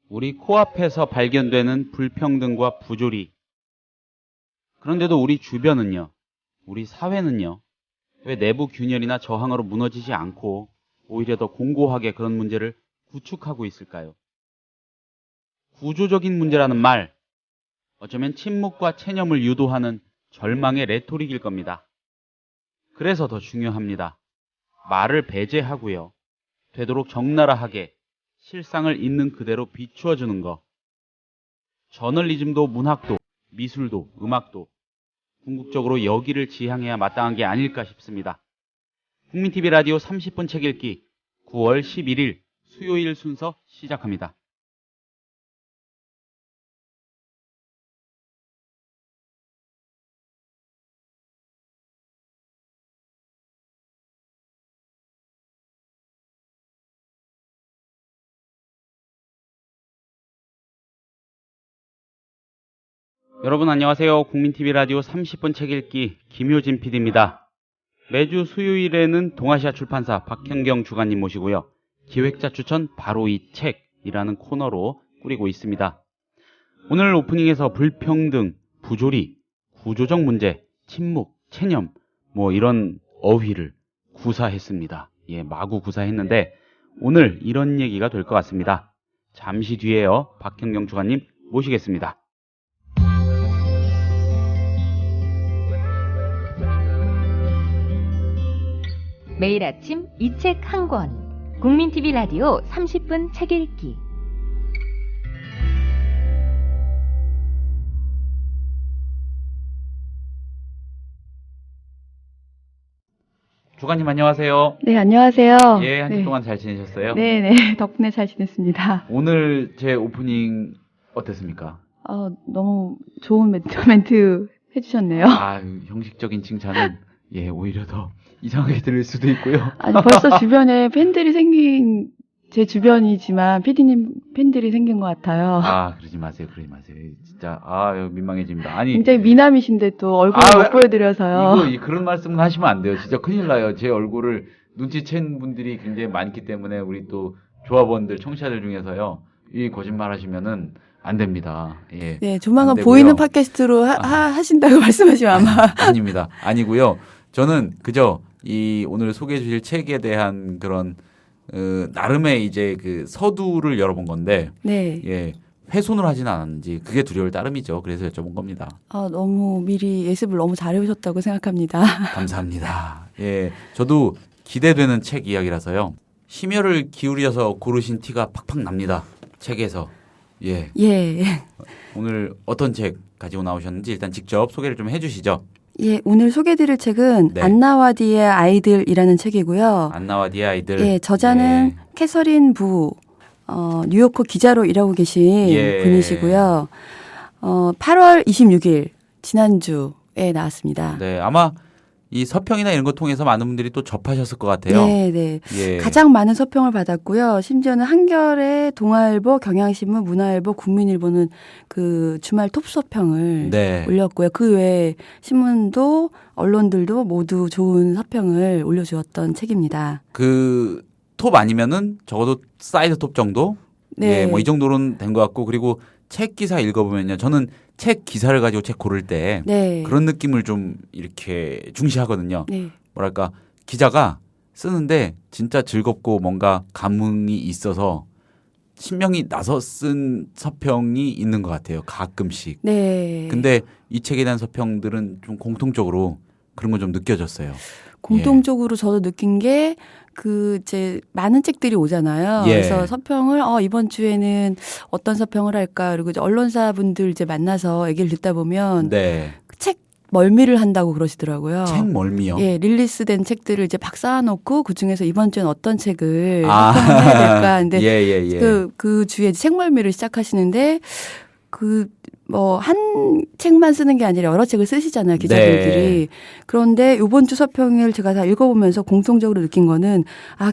우리 코앞에서 발견되는 불평등과 부조리. 그런데도 우리 주변은요, 우리 사회는요, 왜 내부 균열이나 저항으로 무너지지 않고 오히려 더 공고하게 그런 문제를 구축하고 있을까요? 구조적인 문제라는 말, 어쩌면 침묵과 체념을 유도하는 절망의 레토릭일 겁니다. 그래서 더 중요합니다. 말을 배제하고요. 되도록 적나라하게 실상을 있는 그대로 비추어주는 것. 저널리즘도 문학도 미술도 음악도 궁극적으로 여기를 지향해야 마땅한 게 아닐까 싶습니다. 국민TV 라디오 30분 책 읽기 9월 11일 수요일 순서 시작합니다. 여러분 안녕하세요. 국민TV 라디오 30분 책 읽기 김효진 PD입니다. 매주 수요일에는 동아시아 출판사 박현경 주간님 모시고요. 기획자 추천 바로 이 책이라는 코너로 꾸리고 있습니다. 오늘 오프닝에서 불평등, 부조리, 구조적 문제, 침묵, 체념 이런 어휘를 구사했습니다. 마구 구사했는데 오늘 이런 얘기가 될 것 같습니다. 잠시 뒤에요. 박현경 주간님 모시겠습니다. 매일 아침 이 책 한 권. 국민TV 라디오 30분 책 읽기. 주간님 안녕하세요. 네, 안녕하세요. 한 주 동안 잘 지내셨어요? 네, 덕분에 잘 지냈습니다. 오늘 제 오프닝 어땠습니까? 너무 좋은 멘트 해주셨네요. 형식적인 칭찬은 오히려 더 이상하게 들릴 수도 있고요. 아니, 벌써 주변에 팬들이 제 주변이지만 PD님 팬들이 생긴 것 같아요. 그러지 마세요. 진짜, 민망해집니다. 굉장히 미남이신데 또 얼굴을 못 보여드려서요. 그런 말씀은 하시면 안 돼요. 진짜 큰일 나요. 제 얼굴을 눈치챈 분들이 굉장히 많기 때문에 우리 또 조합원들, 청취자들 중에서요. 이 거짓말 하시면은 안 됩니다. 네, 조만간 보이는 팟캐스트로 하신다고 말씀하시면 아마. 아닙니다. 아니고요. 저는 그저 오늘 소개해 주실 책에 대한 그런 나름의 이제 그 서두를 열어본 건데, 훼손을 하지는 않았는지 그게 두려울 따름이죠. 그래서 여쭤본 겁니다. 너무 미리 예습을 너무 잘해오셨다고 생각합니다. 감사합니다. 저도 기대되는 책 이야기라서요. 심혈을 기울여서 고르신 티가 팍팍 납니다. 책에서. 오늘 어떤 책 가지고 나오셨는지 일단 직접 소개를 좀 해주시죠. 오늘 소개해드릴 책은 안나와디의 아이들이라는 책이고요. 안나와디의 아이들. 저자는 캐서린 부, 뉴요커 기자로 일하고 계신 분이시고요. 8월 26일 지난주에 나왔습니다. 네, 아마 이 서평이나 이런 거 통해서 많은 분들이 또 접하셨을 것 같아요. 네. 가장 많은 서평을 받았고요. 심지어는 한겨레, 동아일보, 경향신문, 문화일보, 국민일보는 그 주말 톱 서평을 올렸고요. 그 외에 신문도 언론들도 모두 좋은 서평을 올려주었던 책입니다. 그 톱 아니면은 적어도 사이드 톱 정도? 이 정도로는 된 것 같고, 그리고 책 기사 읽어보면요. 저는 책 기사를 가지고 책 고를 때 그런 느낌을 좀 이렇게 중시하거든요. 뭐랄까, 기자가 쓰는데 진짜 즐겁고 뭔가 감흥이 있어서 신명이 나서 쓴 서평이 있는 것 같아요. 가끔씩. 근데 이 책에 대한 서평들은 좀 공통적으로 그런 건 좀 느껴졌어요. 공통적으로 저도 느낀 게 이제 많은 책들이 오잖아요. 그래서 서평을 이번 주에는 어떤 서평을 할까, 그리고 이제 언론사분들 이제 만나서 얘기를 듣다 보면 책 멀미를 한다고 그러시더라고요. 책 멀미요? 릴리스된 책들을 이제 막 쌓아놓고 그 중에서 이번 주엔 어떤 책을 서평해야 될까. 근데 그 주에 책 멀미를 시작하시는데 한 책만 쓰는 게 아니라 여러 책을 쓰시잖아요, 기자분들이. 그런데 이번 주 서평을 제가 다 읽어보면서 공통적으로 느낀 거는,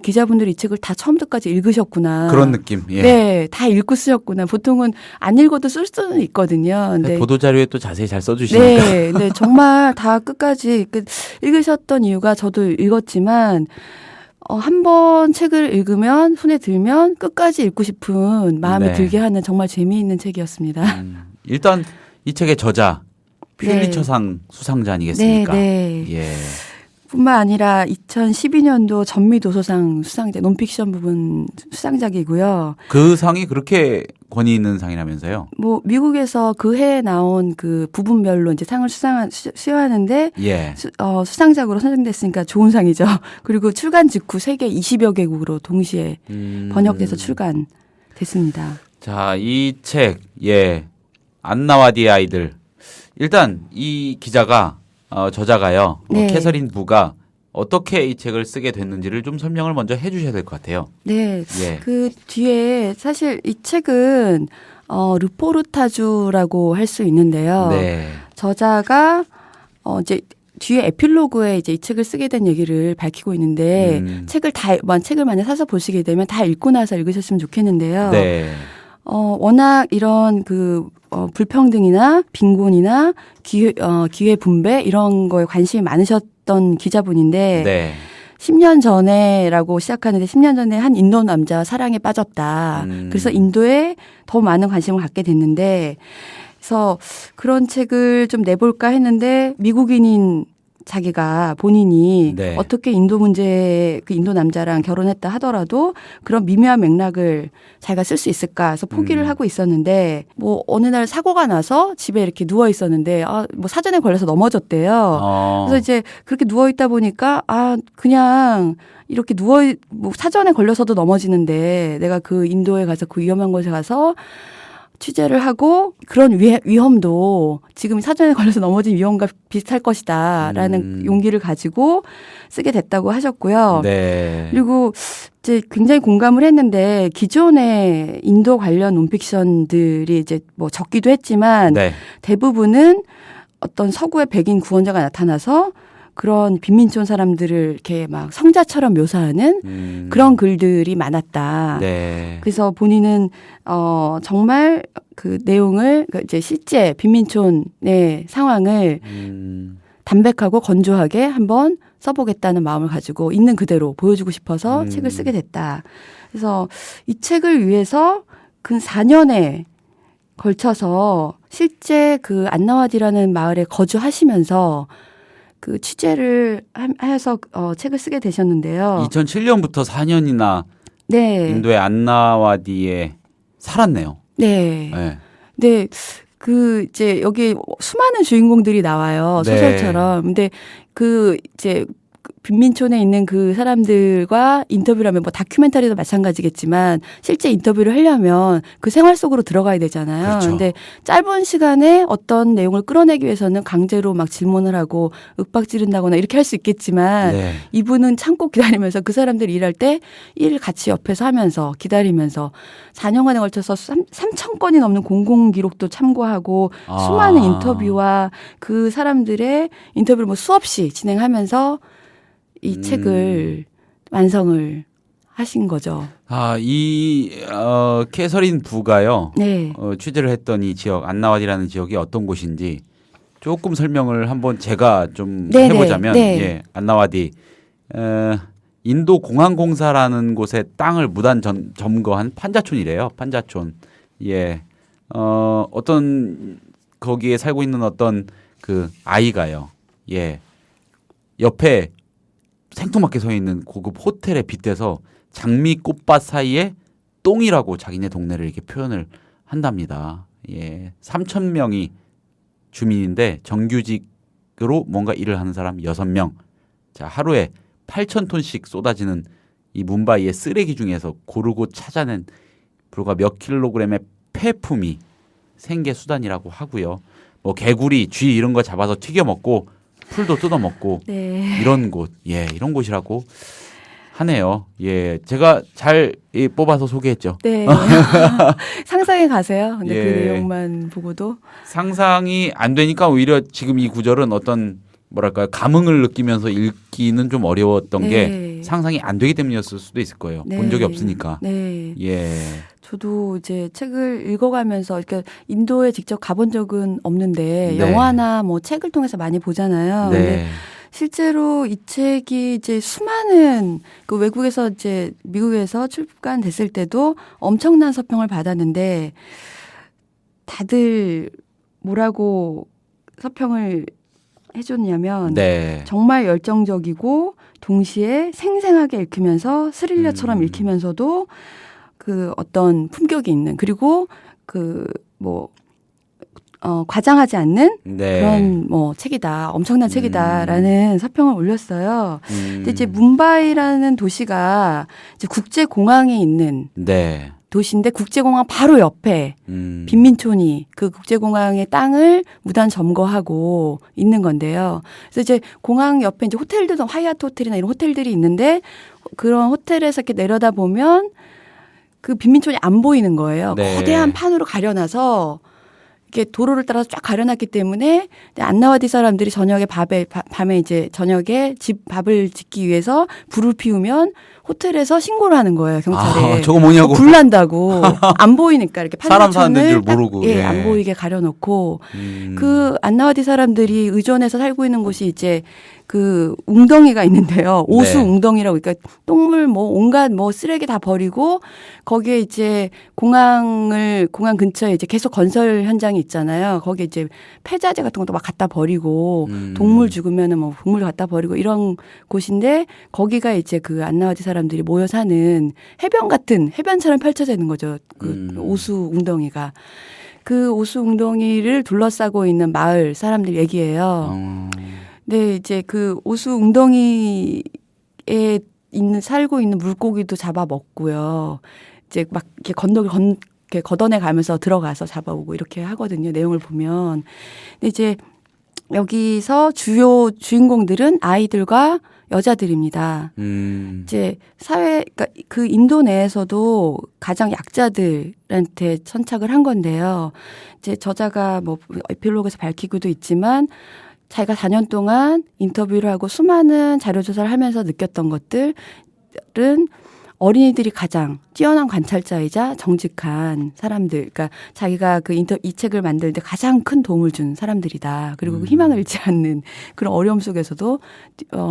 기자분들이 이 책을 다 처음부터까지 읽으셨구나. 그런 느낌. 다 읽고 쓰셨구나. 보통은 안 읽어도 쓸 수는 있거든요. 근데 보도자료에 또 자세히 잘 써주시니까. 정말 다 끝까지 읽으셨던 이유가, 저도 읽었지만, 한 번 책을 읽으면 손에 들면 끝까지 읽고 싶은 마음이 네. 들게 하는 정말 재미있는 책이었습니다. 일단 이 책의 저자 퓰리처상 수상자 아니겠습니까? 네. 예. 뿐만 아니라 2012년도 전미도서상 수상자 논픽션 부분 수상작이고요. 그 상이 그렇게 권위 있는 상이라면서요? 뭐 미국에서 그 해에 나온 그 부분별로 이제 상을 수여하는데 예. 수상작으로 선정됐으니까 좋은 상이죠. 그리고 출간 직후 세계 20여 개국으로 동시에 번역돼서 출간됐습니다. 자, 이 책, 예. 안나와디의 아이들. 일단 이 기자가 저자가요. 네. 캐서린 부가 어떻게 이 책을 쓰게 됐는지를 좀 설명을 먼저 해 주셔야 될 것 같아요. 네. 예. 그 뒤에 사실 이 책은 르포르타주라고 할 수 있는데요. 네. 저자가 이제 뒤에 에필로그에 이제 이 책을 쓰게 된 얘기를 밝히고 있는데 책을 만약 사서 보시게 되면 다 읽고 나서 읽으셨으면 좋겠는데요. 네. 워낙 이런 불평등이나 빈곤이나 기회 분배 이런 거에 관심이 많으셨던 기자분인데 네. 10년 전에라고 시작하는데 10년 전에 한 인도 남자와 사랑에 빠졌다. 그래서 인도에 더 많은 관심을 갖게 됐는데 그래서 그런 책을 좀 내볼까 했는데 미국인인 자기가 본인이 네. 어떻게 인도 문제 그 인도 남자랑 결혼했다 하더라도 그런 미묘한 맥락을 자기가 쓸 수 있을까 해서 포기를 하고 있었는데 뭐 어느 날 사고가 나서 집에 이렇게 누워 있었는데 뭐 사전에 걸려서 넘어졌대요. 그래서 이제 그렇게 누워 있다 보니까 그냥 이렇게 뭐 사전에 걸려서도 넘어지는데 내가 그 인도에 가서 그 위험한 곳에 가서 취재를 하고 그런 위험도 지금 사전에 걸려서 넘어진 위험과 비슷할 것이다라는 용기를 가지고 쓰게 됐다고 하셨고요. 네. 그리고 이제 굉장히 공감을 했는데 기존의 인도 관련 논픽션들이 이제 뭐 적기도 했지만 네. 대부분은 어떤 서구의 백인 구원자가 나타나서 그런 빈민촌 사람들을 이렇게 막 성자처럼 묘사하는 그런 글들이 많았다. 네. 그래서 본인은 정말 그 내용을 이제 실제 빈민촌의 상황을 담백하고 건조하게 한번 써보겠다는 마음을 가지고 있는 그대로 보여주고 싶어서 책을 쓰게 됐다. 그래서 이 책을 위해서 근 4년에 걸쳐서 실제 그 안나와디라는 마을에 거주하시면서 그 취재를 하여서 책을 쓰게 되셨는데요. 2007년부터 4년이나 네. 인도의 안나와디에 살았네요. 네. 네. 네. 그 이제 여기 수많은 주인공들이 나와요. 네. 소설처럼. 근데 그 이제 빈민촌에 있는 그 사람들과 인터뷰를 하면 뭐 다큐멘터리도 마찬가지겠지만 실제 인터뷰를 하려면 그 생활 속으로 들어가야 되잖아요. 그렇죠. 근데 짧은 시간에 어떤 내용을 끌어내기 위해서는 강제로 막 질문을 하고 윽박 지른다거나 이렇게 할 수 있겠지만 네. 이분은 참고 기다리면서 그 사람들이 일할 때 일 같이 옆에서 하면서 기다리면서 4년간에 걸쳐서 3,000건이 넘는 공공기록도 참고하고 수많은 인터뷰와 그 사람들의 인터뷰를 뭐 수없이 진행하면서 이 책을 완성을 하신 거죠. 캐서린 부가요. 네. 취재를 했던 이 지역, 안나와디라는 지역이 어떤 곳인지 조금 설명을 한번 제가 좀 해보자면, 네. 예, 안나와디. 인도 공항공사라는 곳의 땅을 무단 점거한 판자촌이래요. 판자촌. 예. 어떤, 거기에 살고 있는 어떤 그 아이가요. 예. 옆에 생뚱맞게 서 있는 고급 호텔에 빗대서 장미 꽃밭 사이에 똥이라고 자기네 동네를 이렇게 표현을 한답니다. 예. 3,000명이 주민인데 정규직으로 뭔가 일을 하는 사람 6명. 자, 하루에 8,000톤씩 쏟아지는 이 뭄바이의 쓰레기 중에서 고르고 찾아낸 불과 몇 킬로그램의 폐품이 생계 수단이라고 하고요. 뭐 개구리, 쥐 이런 거 잡아서 튀겨 먹고 풀도 뜯어 먹고 네. 이런 곳, 예, 이런 곳이라고 하네요. 예, 제가 잘 뽑아서 소개했죠. 네. 상상해 가세요. 근데 예. 그 내용만 보고도 상상이 안 되니까 오히려 지금 이 구절은 어떤 뭐랄까요, 감흥을 느끼면서 읽기는 좀 어려웠던 네. 게 상상이 안 되기 때문이었을 수도 있을 거예요. 네. 본 적이 없으니까. 네. 예. 저도 이제 책을 읽어가면서 그러니까 인도에 직접 가본 적은 없는데 네. 영화나 뭐 책을 통해서 많이 보잖아요. 근데 네. 실제로 이 책이 이제 수많은 그 외국에서 이제 미국에서 출간됐을 때도 엄청난 서평을 받았는데 다들 뭐라고 서평을 해줬냐면 네. 정말 열정적이고 동시에 생생하게 읽히면서 스릴러처럼 읽히면서도 그 어떤 품격이 있는 그리고 그 뭐 과장하지 않는 네. 그런 뭐 책이다. 엄청난 책이다라는 서평을 올렸어요. 근데 이제 뭄바이라는 도시가 이제 국제 공항에 있는 네. 도시인데 국제공항 바로 옆에 빈민촌이 그 국제공항의 땅을 무단 점거하고 있는 건데요. 그래서 이제 공항 옆에 이제 호텔들도 하얏트 호텔이나 이런 호텔들이 있는데 그런 호텔에서 이렇게 내려다 보면 그 빈민촌이 안 보이는 거예요. 네. 거대한 판으로 가려놔서 이렇게 도로를 따라서 쫙 가려놨기 때문에 안나와디 사람들이 저녁에 밤에 이제 저녁에 밥을 짓기 위해서 불을 피우면 호텔에서 신고를 하는 거예요, 경찰에. 저거 뭐냐고. 불 난다고. 안 보이니까 이렇게 사람 사는 데인 줄 모르고. 예, 안 보이게 가려놓고 그 안나와디 사람들이 의존해서 살고 있는 곳이 이제 그 웅덩이가 있는데요. 오수 네. 웅덩이라고 그러니까 똥물 뭐 온갖 뭐 쓰레기 다 버리고 거기에 이제 공항 근처에 이제 계속 건설 현장이 있잖아요. 거기에 이제 폐자재 같은 것도 막 갖다 버리고 동물 죽으면은 뭐 동물 갖다 버리고 이런 곳인데 거기가 이제 그 안나와디 사람들이 모여 사는 해변 같은 해변처럼 펼쳐져 있는 거죠. 그 오수 웅덩이가. 그 오수 웅덩이를 둘러싸고 있는 마을 사람들 얘기예요. 네, 이제 그 오수 웅덩이에 살고 있는 물고기도 잡아 먹고요. 이제 막 이렇게 이렇게 걷어내 가면서 들어가서 잡아오고 이렇게 하거든요. 내용을 보면. 근데 이제 여기서 주요 주인공들은 아이들과 여자들입니다. 이제 그러니까 그 인도 내에서도 가장 약자들한테 선착을 한 건데요. 이제 저자가 뭐 에필로그에서 밝히고도 있지만 자기가 4년 동안 인터뷰를 하고 수많은 자료조사를 하면서 느꼈던 것들은 어린이들이 가장 뛰어난 관찰자이자 정직한 사람들, 그러니까 자기가 이 책을 만들 때 가장 큰 도움을 준 사람들이다. 그리고 그 희망을 잃지 않는 그런 어려움 속에서도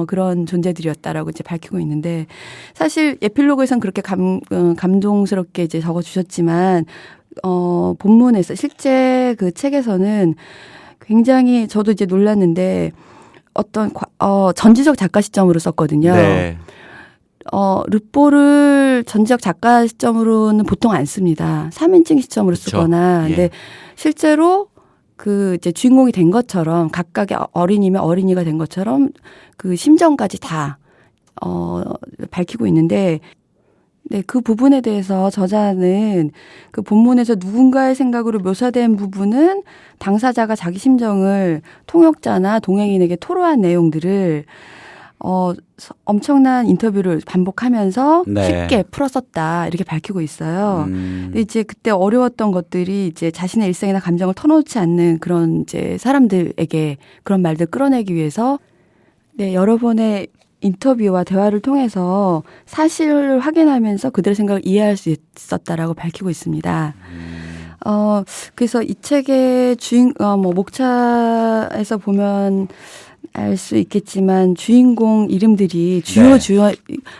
그런 존재들이었다라고 이제 밝히고 있는데 사실 에필로그에서는 그렇게 감동스럽게 이제 적어주셨지만 본문에서 실제 그 책에서는 굉장히 저도 이제 놀랐는데 어떤 전지적 작가 시점으로 썼거든요. 네. 르포를 전지적 작가 시점으로는 보통 안 씁니다. 3인칭 시점으로 그쵸. 쓰거나. 근데 실제로 그 이제 주인공이 된 것처럼 각각의 어린이면 어린이가 된 것처럼 그 심정까지 다 밝히고 있는데 네, 그 부분에 대해서 저자는 그 본문에서 누군가의 생각으로 묘사된 부분은 당사자가 자기 심정을 통역자나 동행인에게 토로한 내용들을 엄청난 인터뷰를 반복하면서 네. 쉽게 풀었었다 이렇게 밝히고 있어요. 근데 이제 그때 어려웠던 것들이 이제 자신의 일상이나 감정을 터놓지 않는 그런 이제 사람들에게 그런 말들 끌어내기 위해서 네, 여러 번의 인터뷰와 대화를 통해서 사실을 확인하면서 그들의 생각을 이해할 수 있었다라고 밝히고 있습니다. 그래서 이 책의 목차에서 보면 알 수 있겠지만 주인공 이름들이 주요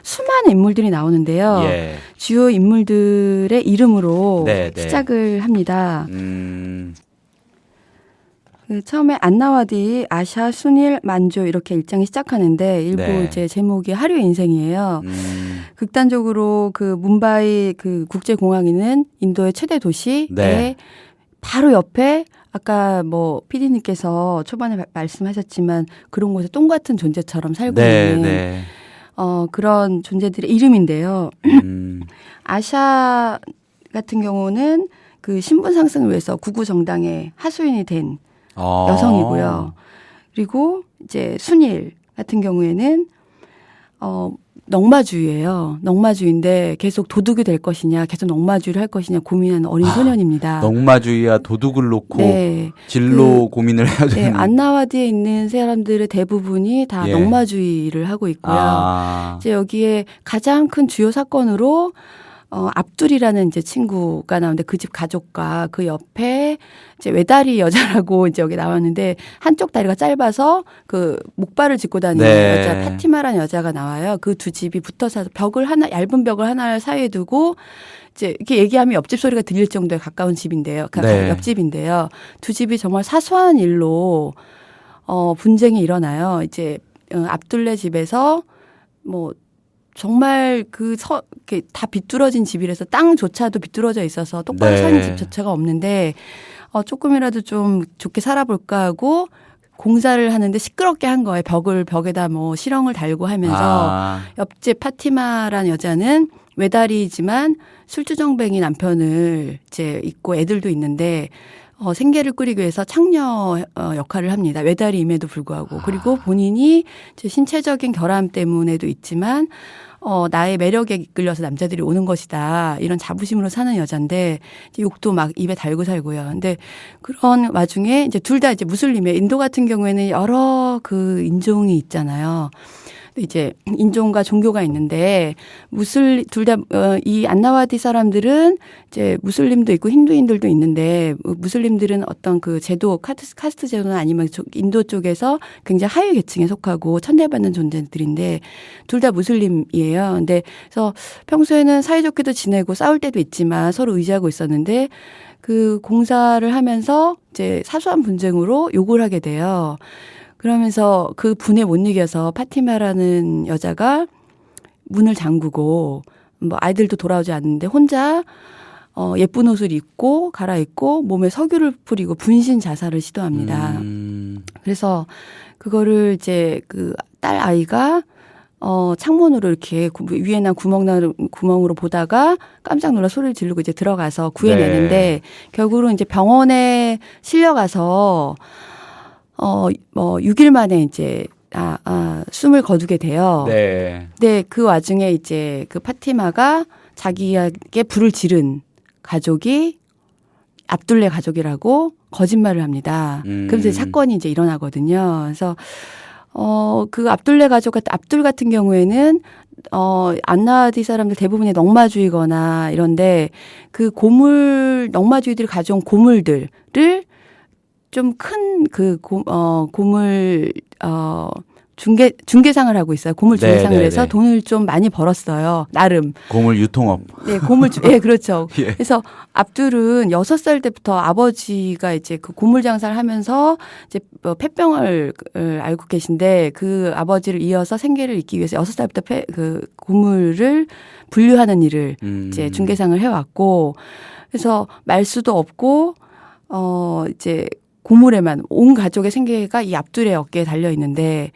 수많은 인물들이 나오는데요. 예. 주요 인물들의 이름으로 네. 시작을 합니다. 처음에 안나와디, 아샤, 순일, 만조 이렇게 일장이 시작하는데 일부 네. 이제 제목이 하류의 인생이에요. 극단적으로 그 뭄바이 그 국제공항에는 인도의 최대 도시에 네. 바로 옆에 아까 뭐 PD님께서 초반에 말씀하셨지만 그런 곳에 똥 같은 존재처럼 살고 있는 그런 존재들의 이름인데요. 아샤 같은 경우는 그 신분 상승을 위해서 구구 정당의 하수인이 된 여성이고요. 그리고 이제 순일 같은 경우에는 넉마주의예요. 넉마주의인데 계속 도둑이 될 것이냐, 계속 넉마주의를 할 것이냐 고민하는 어린 소년입니다. 넉마주의와 도둑을 놓고 네. 진로 고민을 해야 되는. 네, 안나와디에 있는 사람들의 대부분이 다 예. 넉마주의를 하고 있고요. 이제 여기에 가장 큰 주요 사건으로 압둘이라는 이제 친구가 나오는데 그 집 가족과 그 옆에 이제 외다리 여자라고 이제 여기 나왔는데 한쪽 다리가 짧아서 그 목발을 짚고 다니는 네. 여자 파티마라는 여자가 나와요. 그 두 집이 붙어서 얇은 벽을 하나 사이에 두고 이제 이렇게 얘기하면 옆집 소리가 들릴 정도에 가까운 집인데요. 네. 옆집인데요. 두 집이 정말 사소한 일로 분쟁이 일어나요. 이제 압둘레 집에서 뭐 정말 이렇게 다 비뚤어진 집이라서 땅조차도 비뚤어져 있어서 똑바로 네. 사는 집조차가 없는데 조금이라도 좀 좋게 살아볼까 하고 공사를 하는데 시끄럽게 한 거예요. 벽에다 뭐 실형을 달고 하면서 옆집 파티마라는 여자는 외다리지만 술주정뱅이 남편을 이제 있고 애들도 있는데 생계를 꾸리기 위해서 창녀 역할을 합니다. 외다리임에도 불구하고. 그리고 본인이 이제 신체적인 결함 때문에도 있지만 나의 매력에 이끌려서 남자들이 오는 것이다. 이런 자부심으로 사는 여잔데 욕도 막 입에 달고 살고요. 근데 그런 와중에 이제 둘 다 이제 무슬림이에요. 인도 같은 경우에는 여러 그 인종이 있잖아요. 이제 인종과 종교가 있는데 둘 다 이 안나와디 사람들은 이제 무슬림도 있고 힌두인들도 있는데 무슬림들은 어떤 그 제도 카스트 제도나 아니면 인도 쪽에서 굉장히 하위 계층에 속하고 천대받는 존재들인데 둘 다 무슬림이에요. 근데 그래서 평소에는 사이좋게도 지내고 싸울 때도 있지만 서로 의지하고 있었는데 그 공사를 하면서 이제 사소한 분쟁으로 욕을 하게 돼요. 그러면서 그 분에 못 이겨서 파티마라는 여자가 문을 잠그고 뭐 아이들도 돌아오지 않는데 혼자 예쁜 옷을 입고 갈아입고 몸에 석유를 뿌리고 분신 자살을 시도합니다. 그래서 그거를 이제 그 딸 아이가 창문으로 이렇게 위에 난 구멍으로 보다가 깜짝 놀라 소리를 지르고 이제 들어가서 구해내는데 네. 결국은 이제 병원에 실려가서 6일 만에 이제, 숨을 거두게 돼요. 네. 근데 그 와중에 이제 그 파티마가 자기에게 불을 지른 가족이 압둘레 가족이라고 거짓말을 합니다. 그래서 이제 사건이 이제 일어나거든요. 그래서, 그 압둘레 압둘 같은 경우에는 안나디 사람들 대부분이 넝마주의거나 이런데 그 넝마주의들이 가져온 고물들을 좀 큰 고물, 중개상을 하고 있어요. 고물 중개상을 해서 돈을 좀 많이 벌었어요. 나름. 고물 유통업. 네, 예, 그렇죠. 예. 그래서 압둘은 6살 때부터 아버지가 이제 그 고물 장사를 하면서 이제 폐병을 앓고 계신데 그 아버지를 이어서 생계를 잇기 위해서 6살부터 그 고물을 분류하는 일을 이제 중개상을 해왔고 그래서 말수도 없고 이제 고물에만 온 가족의 생계가 이 압둘의 어깨에 달려 있는데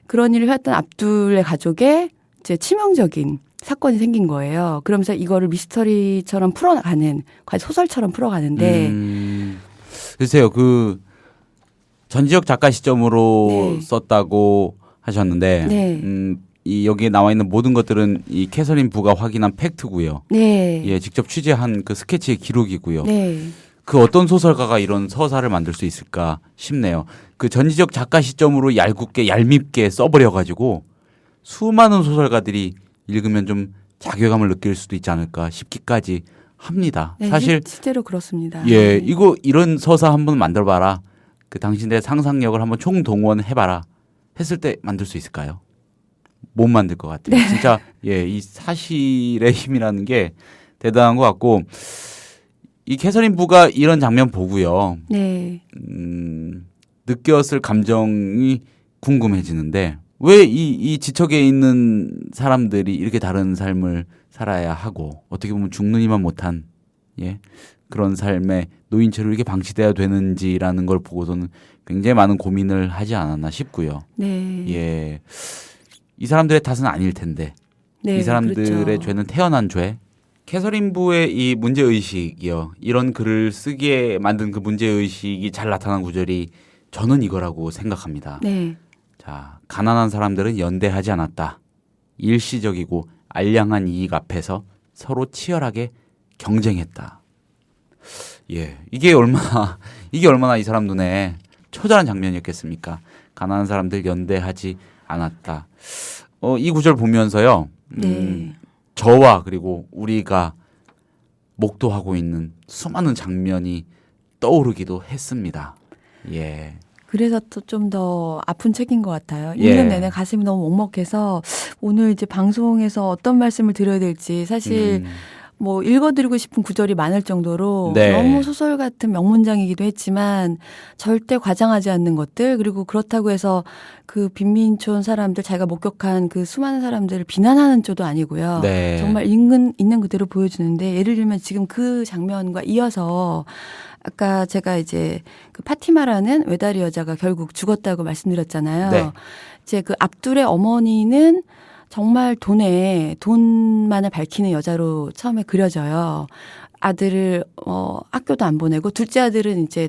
그런 일을 해왔던 압둘의 가족의 이제 치명적인 사건이 생긴 거예요. 그러면서 이거를 미스터리처럼 풀어가는 소설처럼 풀어가는데 글쎄요, 그 전지적 작가 시점으로 네. 썼다고 하셨는데 네. 이 여기에 나와 있는 모든 것들은 이 캐서린 부가 확인한 팩트고요. 네. 예, 직접 취재한 그 스케치의 기록이고요. 네. 그 어떤 소설가가 이런 서사를 만들 수 있을까 싶네요. 그 전지적 작가 시점으로 얄밉게 써버려가지고 수많은 소설가들이 읽으면 좀 자괴감을 느낄 수도 있지 않을까 싶기까지 합니다. 네, 사실 실제로 그렇습니다. 예, 이런 서사 한번 만들어봐라. 그 당신들의 상상력을 한번 총동원해봐라. 했을 때 만들 수 있을까요? 못 만들 것 같아요. 네. 진짜 예, 이 사실의 힘이라는 게 대단한 것 같고 이 캐서린 부가 이런 장면 보고요. 네. 느꼈을 감정이 궁금해지는데 왜 이 지척에 있는 사람들이 이렇게 다른 삶을 살아야 하고 어떻게 보면 죽느니만 못한 예, 그런 삶에 노인체로 이렇게 방치돼야 되는지라는 걸 보고서는 굉장히 많은 고민을 하지 않았나 싶고요. 네. 예, 이 사람들의 탓은 아닐 텐데 네, 이 사람들의 그렇죠. 죄는 태어난 죄. 캐서린 부의 이 문제의식이요. 이런 글을 쓰기에 만든 그 문제의식이 잘 나타난 구절이 저는 이거라고 생각합니다. 네. 자, 가난한 사람들은 연대하지 않았다. 일시적이고 알량한 이익 앞에서 서로 치열하게 경쟁했다. 예, 이게 얼마나 이 사람 눈에 처절한 장면이었겠습니까? 가난한 사람들 연대하지 않았다. 이 구절 보면서요. 네. 저와 그리고 우리가 목도하고 있는 수많은 장면이 떠오르기도 했습니다. 예. 그래서 또 좀 더 아픈 책인 것 같아요. 읽는 내내 가슴이 너무 먹먹해서 오늘 이제 방송에서 어떤 말씀을 드려야 될지 사실 뭐 읽어드리고 싶은 구절이 많을 정도로 너무 소설 같은 명문장이기도 했지만 절대 과장하지 않는 것들, 그리고 그렇다고 해서 그 빈민촌 사람들, 자기가 목격한 그 수많은 사람들을 비난하는 쪽도 아니고요. 정말 있는 그대로 보여주는데, 예를 들면 지금 그 장면과 이어서 아까 제가 이제 그 파티마라는 외다리 여자가 결국 죽었다고 말씀드렸잖아요. 이제 그 압둘의 어머니는 정말 돈만을 밝히는 여자로 처음에 그려져요. 아들을 학교도 안 보내고, 둘째 아들은 이제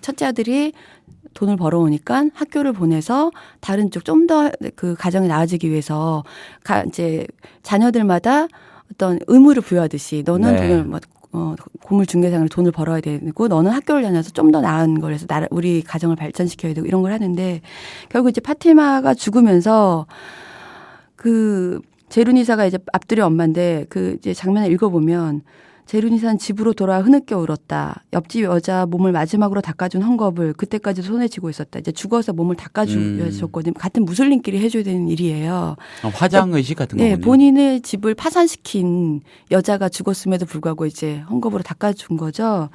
첫째 아들이 돈을 벌어오니까 학교를 보내서 다른 쪽 좀 더 그 가정이 나아지기 위해서 이제 자녀들마다 어떤 의무를 부여하듯이 너는 돈을 고물 중개상으로 돈을 벌어야 되고 너는 학교를 다녀서 좀 더 나은 걸 해서 우리 가정을 발전시켜야 되고 이런 걸 하는데, 결국 이제 파티마가 죽으면서 그 제루니사가 이제 압둘의 엄마인데 그 이제 장면을 읽어보면 제루니사는 집으로 돌아와 흐느껴 울었다. 옆집 여자 몸을 마지막으로 닦아준 헝겊을 그때까지도 손에 쥐고 있었다. 이제 죽어서 몸을 닦아주셨거든요. 같은 무슬림끼리 해줘야 되는 일이에요. 화장의식 같은 거군요. 본인의 집을 파산시킨 여자가 죽었음에도 불구하고 이제 헝겊으로 닦아준 거죠.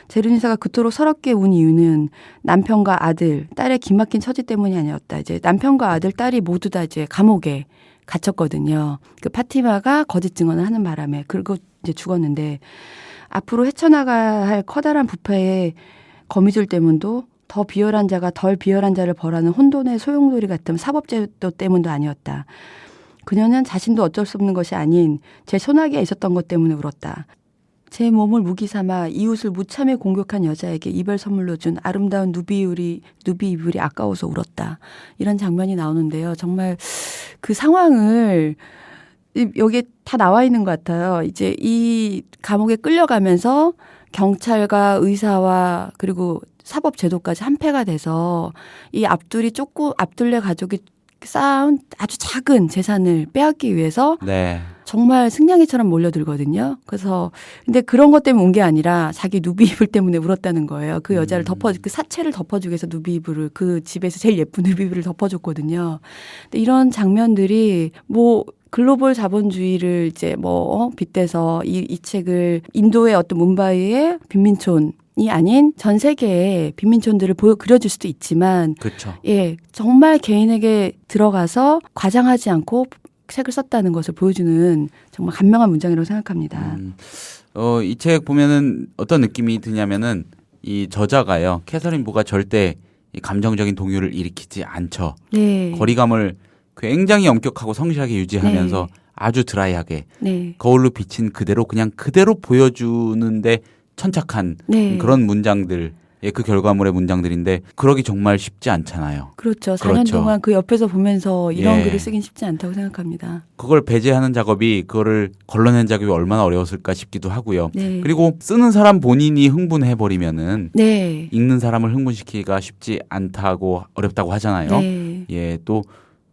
제르니사가 그토록 서럽게 운 이유는 남편과 아들, 딸의 기막힌 처지 때문이 아니었다. 이제 남편과 아들, 딸이 모두 다 이제 감옥에 갇혔거든요. 그 파티마가 거짓 증언을 하는 바람에. 그리고 이제 죽었는데, 앞으로 헤쳐나가야 할 커다란 부패의 거미줄 때문도 더 비열한 자가 덜 비열한 자를 벌하는 혼돈의 소용돌이 같은 사법제도 때문도 아니었다. 그녀는 자신도 어쩔 수 없는 것이 아닌 제 소나기에 있었던 것 때문에 울었다. 제 몸을 무기 삼아 이웃을 무참히 공격한 여자에게 이별 선물로 준 아름다운 누비 이불이 아까워서 울었다. 이런 장면이 나오는데요. 정말 그 상황을 여기에 다 나와 있는 것 같아요. 이제 이 감옥에 끌려가면서 경찰과 의사와 그리고 사법 제도까지 한패가 돼서 이 압둘레 가족이 쌓은 아주 작은 재산을 빼앗기 위해서 정말 승냥이처럼 몰려들거든요. 그래서 근데 그런 것 때문에 온 게 아니라 자기 누비 이불 때문에 울었다는 거예요. 그 여자를 그 사체를 덮어주기 위해서 누비 이불을, 그 집에서 제일 예쁜 누비 이불을 덮어줬거든요. 근데 이런 장면들이 뭐 글로벌 자본주의를 이제 빗대서 이 책을 인도의 어떤 뭄바이의 빈민촌 이 아닌 전 세계의 빈민촌들을 그려줄 수도 있지만, 정말 개인에게 들어가서 과장하지 않고 책을 썼다는 것을 보여주는 정말 간명한 문장이라고 생각합니다. 이 책 보면은 어떤 느낌이 드냐면은 이 저자가요, 캐서린 부가 절대 이 감정적인 동요를 일으키지 않죠. 거리감을 굉장히 엄격하고 성실하게 유지하면서 아주 드라이하게 거울로 비친 그대로 그냥 그대로 보여주는데 천착한 그런 문장들, 그 결과물의 문장들인데 그러기 정말 쉽지 않잖아요. 그렇죠. 4년 동안 그 옆에서 보면서 이런 글을 쓰긴 쉽지 않다고 생각합니다. 그걸 배제하는 작업이, 그거를 걸러낸 작업이 얼마나 어려웠을까 싶기도 하고요. 그리고 쓰는 사람 본인이 흥분해버리면은 읽는 사람을 흥분시키기가 쉽지 않다고, 어렵다고 하잖아요. 또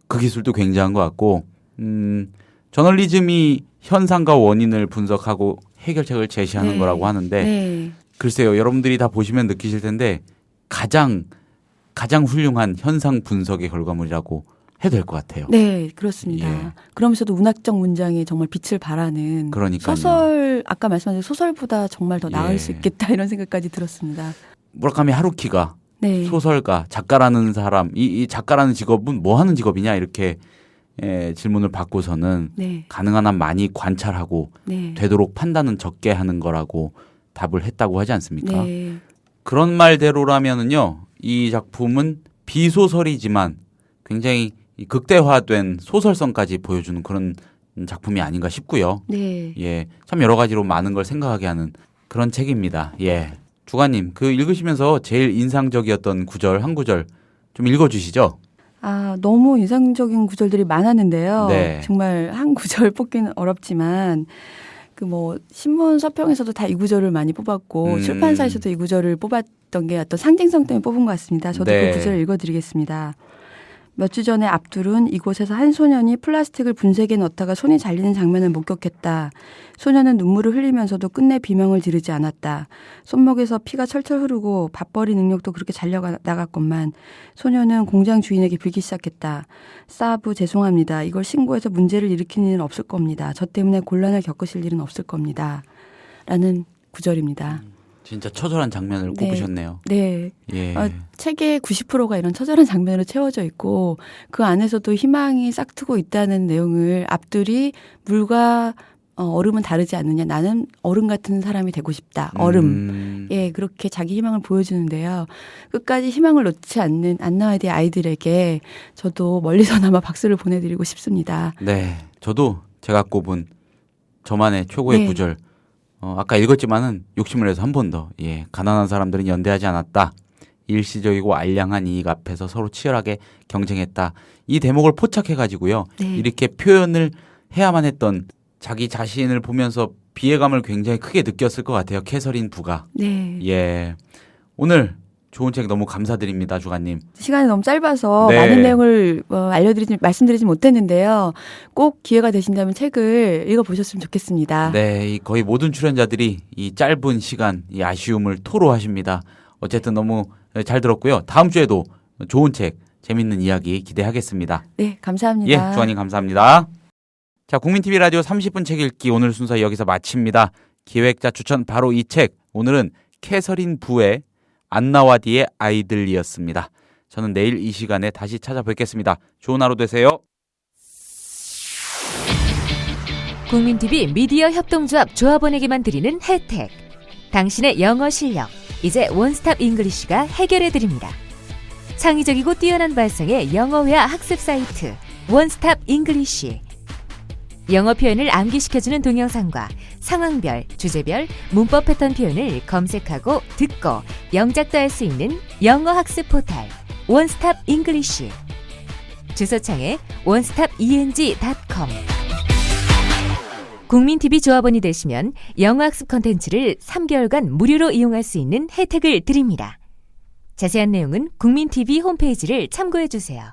그 기술도 굉장한 것 같고, 저널리즘이 현상과 원인을 분석하고 해결책을 제시하는 거라고 하는데, 글쎄요, 여러분들이 다 보시면 느끼실 텐데 가장 훌륭한 현상 분석의 결과물이라고 해도 될 것 같아요. 네, 그렇습니다. 그러면서도 문학적 문장에 정말 빛을 발하는, 소설, 아까 말씀하신 소설보다 정말 더 나을 수 있겠다 이런 생각까지 들었습니다. 무라카미 하루키가 소설가, 작가라는 사람, 이 작가라는 직업은 뭐 하는 직업이냐 이렇게 질문을 받고서는 가능한 한 많이 관찰하고 되도록 판단은 적게 하는 거라고 답을 했다고 하지 않습니까? 그런 말대로라면은요, 이 작품은 비소설이지만 굉장히 극대화된 소설성까지 보여주는 그런 작품이 아닌가 싶고요. 참 여러 가지로 많은 걸 생각하게 하는 그런 책입니다. 주관님, 그 읽으시면서 제일 인상적이었던 구절, 한 구절 좀 읽어주시죠. 너무 인상적인 구절들이 많았는데요. 정말 한 구절 뽑기는 어렵지만, 신문 서평에서도 다 이 구절을 많이 뽑았고, 출판사에서도 이 구절을 뽑았던 게 어떤 상징성 때문에 뽑은 것 같습니다. 저도 그 구절을 읽어드리겠습니다. 몇 주 전에 압둘은 이곳에서 한 소년이 플라스틱을 분쇄기에 넣다가 손이 잘리는 장면을 목격했다. 소년은 눈물을 흘리면서도 끝내 비명을 지르지 않았다. 손목에서 피가 철철 흐르고 밥벌이 능력도 그렇게 잘려나갔건만 소년은 공장 주인에게 빌기 시작했다. 사부 죄송합니다. 이걸 신고해서 문제를 일으키는 일은 없을 겁니다. 저 때문에 곤란을 겪으실 일은 없을 겁니다. 라는 구절입니다. 진짜 처절한 장면을 꼽으셨네요. 네. 예. 책의 90%가 이런 처절한 장면으로 채워져 있고 그 안에서도 희망이 싹트고 있다는 내용을 압둘이 물과 얼음은 다르지 않느냐. 나는 얼음 같은 사람이 되고 싶다. 얼음. 예, 그렇게 자기 희망을 보여주는데요. 끝까지 희망을 놓지 않는 안나와디의 아이들에게 저도 멀리서나마 박수를 보내드리고 싶습니다. 네. 저도 제가 꼽은 저만의 최고의 구절. 아까 읽었지만은 욕심을 내서 한 번 더. 예. 가난한 사람들은 연대하지 않았다. 일시적이고 알량한 이익 앞에서 서로 치열하게 경쟁했다. 이 대목을 포착해가지고요. 이렇게 표현을 해야만 했던 자기 자신을 보면서 비애감을 굉장히 크게 느꼈을 것 같아요. 캐서린 부가. 네. 예. 오늘 좋은 책 너무 감사드립니다, 주간님. 시간이 너무 짧아서 많은 내용을 말씀드리지 못했는데요. 꼭 기회가 되신다면 책을 읽어보셨으면 좋겠습니다. 네, 거의 모든 출연자들이 이 짧은 시간, 이 아쉬움을 토로하십니다. 어쨌든 너무 잘 들었고요. 다음 주에도 좋은 책, 재밌는 이야기 기대하겠습니다. 네, 감사합니다. 예, 주간님 감사합니다. 자, 국민TV 라디오 30분 책 읽기 오늘 순서 여기서 마칩니다. 기획자 추천 바로 이 책. 오늘은 캐서린 부의 안나와디의 아이들이었습니다. 저는 내일 이 시간에 다시 찾아뵙겠습니다. 좋은 하루 되세요. 국민TV 미디어 협동조합 조합원에게만 드리는 혜택. 당신의 영어 실력, 이제 원스톱 잉글리시가 해결해드립니다. 창의적이고 뛰어난 발성의 영어회화 학습 사이트 원스톱 잉글리시. 영어 표현을 암기시켜주는 동영상과 상황별, 주제별, 문법 패턴 표현을 검색하고 듣고 영작도 할 수 있는 영어 학습 포탈 원스톱 잉글리시. 주소창에 onestopeng.com. 국민TV 조합원이 되시면 영어 학습 콘텐츠를 3개월간 무료로 이용할 수 있는 혜택을 드립니다. 자세한 내용은 국민TV 홈페이지를 참고해 주세요.